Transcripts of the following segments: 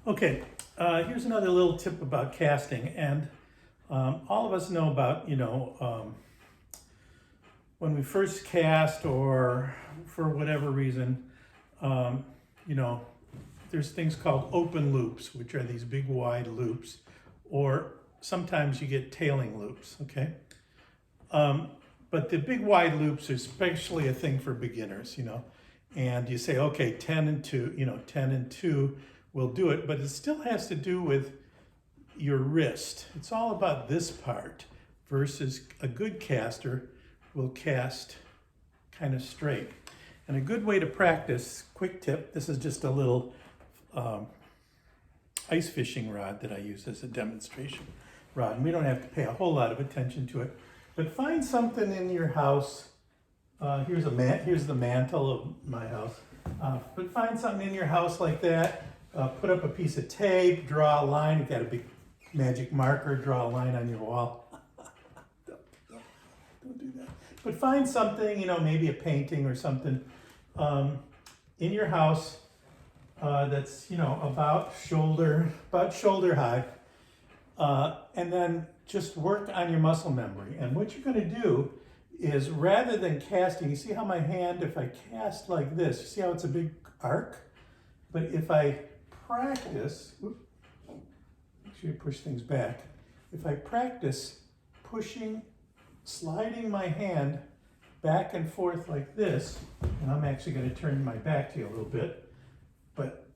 Okay, here's another little tip about casting, and all of us know about, when we first cast or for whatever reason, um, you know, there's things called open loops, which are these big wide loops, or sometimes you get tailing loops, okay? But the big wide loops are especially a thing for beginners, and you say, okay, 10 and 2, 10 and 2 will do it, but it still has to do with your wrist. It's all about this part versus a good caster will cast kind of straight. And a good way to practice, quick tip, this is just a little ice fishing rod that I use as a demonstration rod. And we don't have to pay a whole lot of attention to it. But find something in your house. Here's the mantle of my house. But find something in your house like that. Put up a piece of tape, draw a line. You've got a big magic marker, draw a line on your wall. Don't do that. But find something, maybe a painting or something in your house that's, about shoulder high. And then just work on your muscle memory. And what you're going to do is, rather than casting, you see how my hand, if I cast like this, you see how it's a big arc? But if I practice, make sure you push things back. If I practice sliding my hand back and forth like this, and I'm actually going to turn my back to you a little bit, but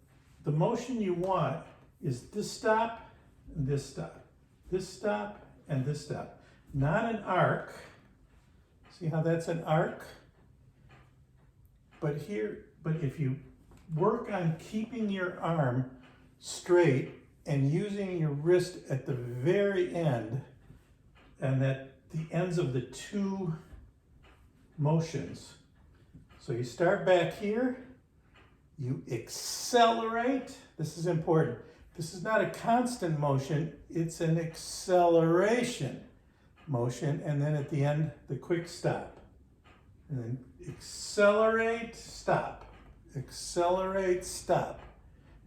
the motion you want is this stop and this stop. This stop and this stop. Not an arc. See how that's an arc? But if you work on keeping your arm straight and using your wrist at the very end and at the ends of the two motions. So you start back here, you accelerate. This is important. This is not a constant motion, it's an acceleration motion, and then at the end, the quick stop. And then accelerate, stop. Accelerate, stop.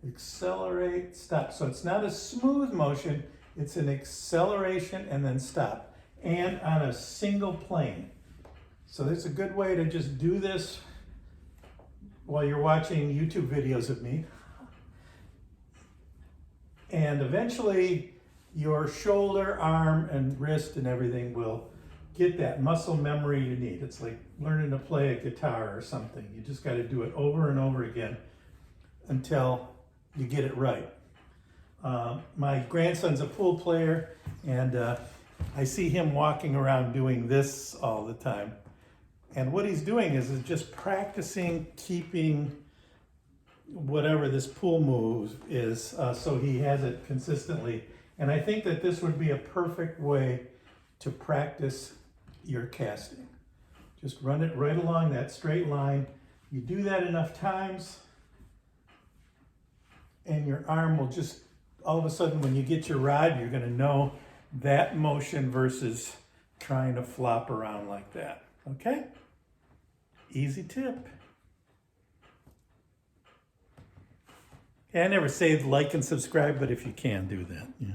Accelerate, stop. So it's not a smooth motion, it's an acceleration and then stop. And on a single plane. So there's a good way to just do this while you're watching YouTube videos of me. And eventually your shoulder, arm, and wrist and everything will get that muscle memory you need. It's like learning to play a guitar or something. You just got to do it over and over again until you get it right. My grandson's a pool player, and I see him walking around doing this all the time. And what he's doing is just practicing keeping whatever this pool move is, so he has it consistently. And I think that this would be a perfect way to practice your casting. Just run it right along that straight line. You do that enough times, and your arm will just, all of a sudden when you get your rod, you're going to know that motion versus trying to flop around like that. Okay? Easy tip. I never say like and subscribe, but if you can, do that. Yeah.